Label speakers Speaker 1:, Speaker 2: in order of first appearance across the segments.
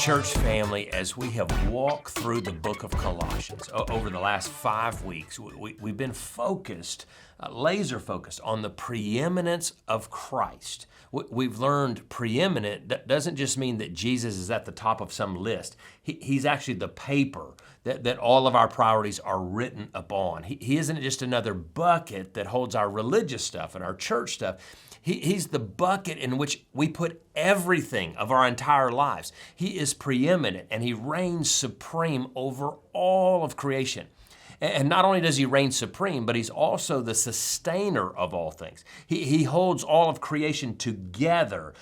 Speaker 1: church family, as we have walked through the book of Colossians over the last 5 weeks, we've been focused, laser focused on the preeminence of Christ. We've learned preeminent doesn't just mean that Jesus is at the top of some list. He's actually the paper that all of our priorities are written upon. He isn't just another bucket that holds our religious stuff and our church stuff. He's the bucket in which we put everything of our entire lives. He is preeminent and he reigns supreme over all of creation. And not only does he reign supreme, but he's also the sustainer of all things. He holds all of creation together,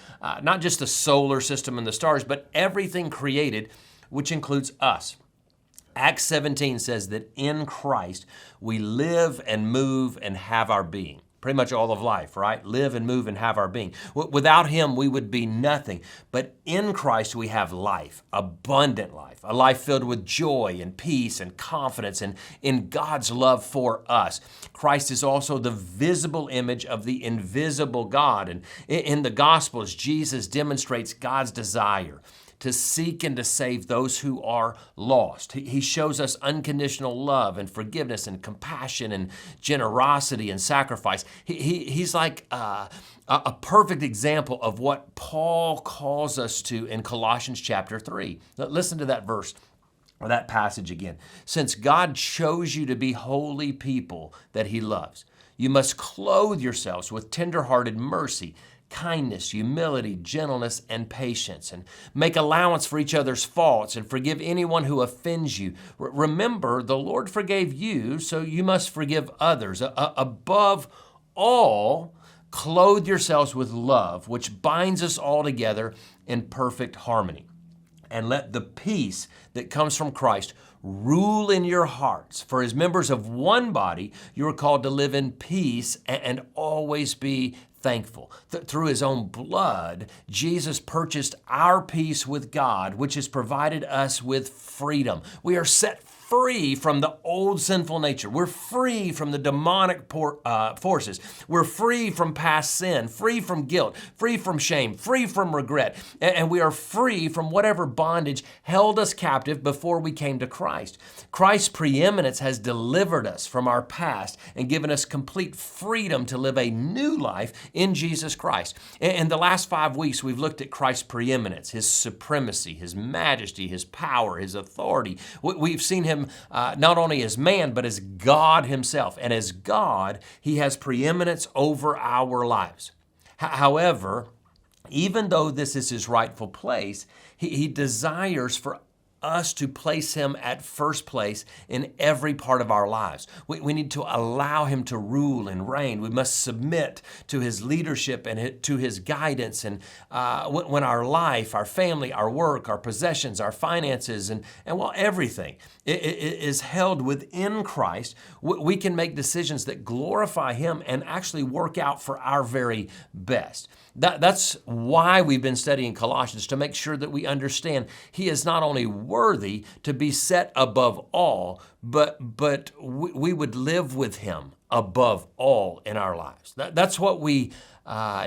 Speaker 1: not just the solar system and the stars, but everything created, which includes us. Acts 17 says that in Christ we live and move and have our being. Pretty much all of life, right? Live and move and have our being. Without him, we would be nothing. But in Christ, we have life, abundant life, a life filled with joy and peace and confidence and in God's love for us. Christ is also the visible image of the invisible God. And in the Gospels, Jesus demonstrates God's desire to seek and to save those who are lost. He shows us unconditional love and forgiveness and compassion and generosity and sacrifice. He's like a perfect example of what Paul calls us to in Colossians chapter 3. Listen to that verse or that passage again. Since God chose you to be holy people that he loves, you must clothe yourselves with tender-hearted mercy, kindness, humility, gentleness, and patience, and make allowance for each other's faults and forgive anyone who offends you. Remember, the Lord forgave you, so you must forgive others. Above all, clothe yourselves with love, which binds us all together in perfect harmony. And let the peace that comes from Christ rule in your hearts. For as members of one body, you are called to live in peace and always be thankful. Through his own blood, Jesus purchased our peace with God, which has provided us with freedom. We are set free from the old sinful nature. We're free from the demonic forces. We're free from past sin, free from guilt, free from shame, free from regret. And we are free from whatever bondage held us captive before we came to Christ. Christ's preeminence has delivered us from our past and given us complete freedom to live a new life in Jesus Christ. In the last 5 weeks, we've looked at Christ's preeminence, his supremacy, his majesty, his power, his authority. We've seen him not only as man, but as God himself. And as God, he has preeminence over our lives. However, even though this is his rightful place, he desires for us to place him at first place in every part of our lives. We need to allow him to rule and reign. We must submit to his leadership and to his guidance. And when our life, our family, our work, our possessions, our finances, and well, everything is held within Christ, we can make decisions that glorify him and actually work out for our very best. That's why we've been studying Colossians, to make sure that we understand he is not only worthy to be set above all, but we would live with him above all in our lives. That's what we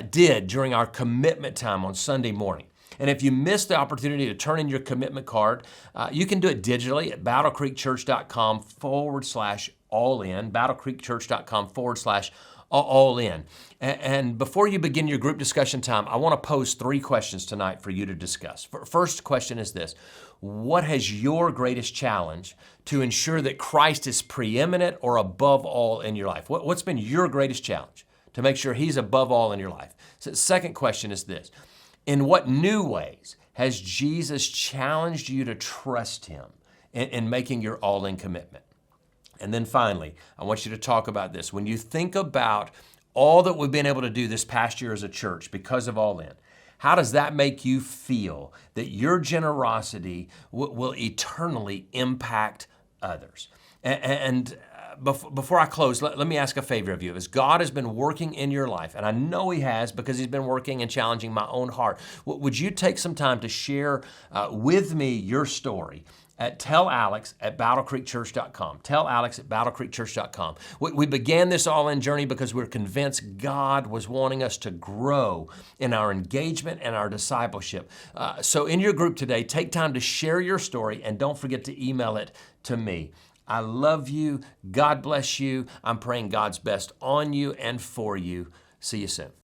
Speaker 1: did during our commitment time on Sunday morning. And if you missed the opportunity to turn in your commitment card, you can do it digitally at battlecreekchurch.com/all-in, battlecreekchurch.com/all-in. And before you begin your group discussion time, I want to pose 3 questions tonight for you to discuss. First question is this: what has your greatest challenge to ensure that Christ is preeminent or above all in your life? What's been your greatest challenge to make sure he's above all in your life? So second question is this: in what new ways has Jesus challenged you to trust him in making your all-in commitment? And then finally, I want you to talk about this. When you think about all that we've been able to do this past year as a church because of All In, how does that make you feel that your generosity will eternally impact others? And before I close, let me ask a favor of you. As God has been working in your life, and I know he has because he's been working and challenging my own heart, would you take some time to share with me your story at tellalex@battlecreekchurch.com. Tellalex@battlecreekchurch.com. We began this all-in journey because we're convinced God was wanting us to grow in our engagement and our discipleship. So in your group today, take time to share your story and don't forget to email it to me. I love you. God bless you. I'm praying God's best on you and for you. See you soon.